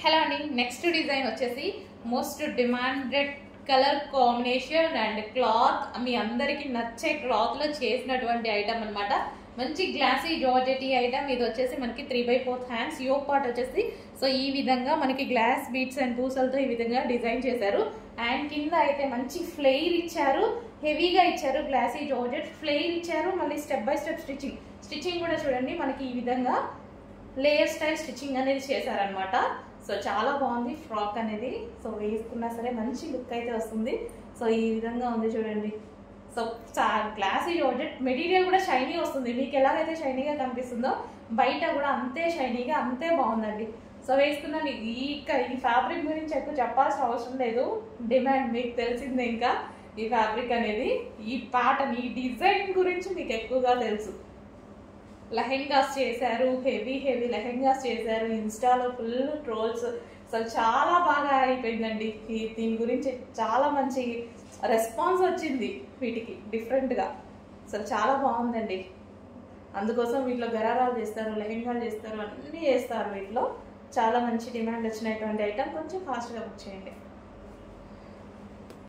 Hello అండి, next design వచ్చేసి most demanded colour combination and cloth మీ అందరికి నచ్చే క్లాత్ లో చేసినటువంటి ఐటమ్ అన్నమాట. మంచి గ్లాసీ జార్జెటీ ఐటమ్. ఇది వచ్చేసి మనకి 3/4 హ్యాండ్స్. యోక్ పార్ట్ వచ్చేసి సో ఈ విధంగా మనకి గ్లాస్ బీట్స్ అండ్ పూసలతో ఈ విధంగా డిజైన్ చేశారు. అండ్ కింద అయితే మంచి ఫ్లెయిర్ ఇచ్చారు, హెవీగా ఇచ్చారు. గ్లాసీ జార్జెట్ ఫ్లెయిర్ ఇచ్చారు. మళ్ళీ స్టెప్ బై స్టెప్ స్టిచ్చింగ్ కూడా చూడండి మనకి ఈ విధంగా లేయర్ స్టైల్ స్టిచ్చింగ్ అనేది చేశారనమాట. సో చాలా బాగుంది ఫ్రాక్ అనేది. సో వేసుకున్నా సరే మంచి లుక్ అయితే వస్తుంది. సో ఈ విధంగా ఉంది చూడండి. సో గ్లాసీ జార్జెట్ మెటీరియల్ కూడా షైనీ వస్తుంది. మీకు ఎలాగైతే షైనీగా కనిపిస్తుందో బయట కూడా అంతే షైనీగా అంతే బాగుందండి. సో వేసుకున్నాను. ఈ ఫ్యాబ్రిక్ గురించి ఎక్కువ చెప్పాల్సిన అవసరం లేదు, డిమాండ్ మీకు తెలిసిందే. ఇంకా ఈ ఫ్యాబ్రిక్ అనేది, ఈ ప్యాటర్న్, ఈ డిజైన్ గురించి మీకు ఎక్కువగా తెలుసు. లెహెంగాస్ చేశారు, హెవీ లెహెంగాస్ చేశారు. ఇన్స్టాలో ఫుల్ ట్రోల్స్. అసలు చాలా బాగా అయిపోయిందండి. దీని గురించి చాలా మంచి రెస్పాన్స్ వచ్చింది వీటికి డిఫరెంట్గా. అసలు చాలా బాగుందండి. అందుకోసం వీటిలో గరారాలు చేస్తారు, లెహెంగాలు చేస్తారు, అన్నీ చేస్తారు వీటిలో. చాలా మంచి డిమాండ్ వచ్చినటువంటి ఐటమ్. కొంచెం ఫాస్ట్గా బుక్ చేయండి.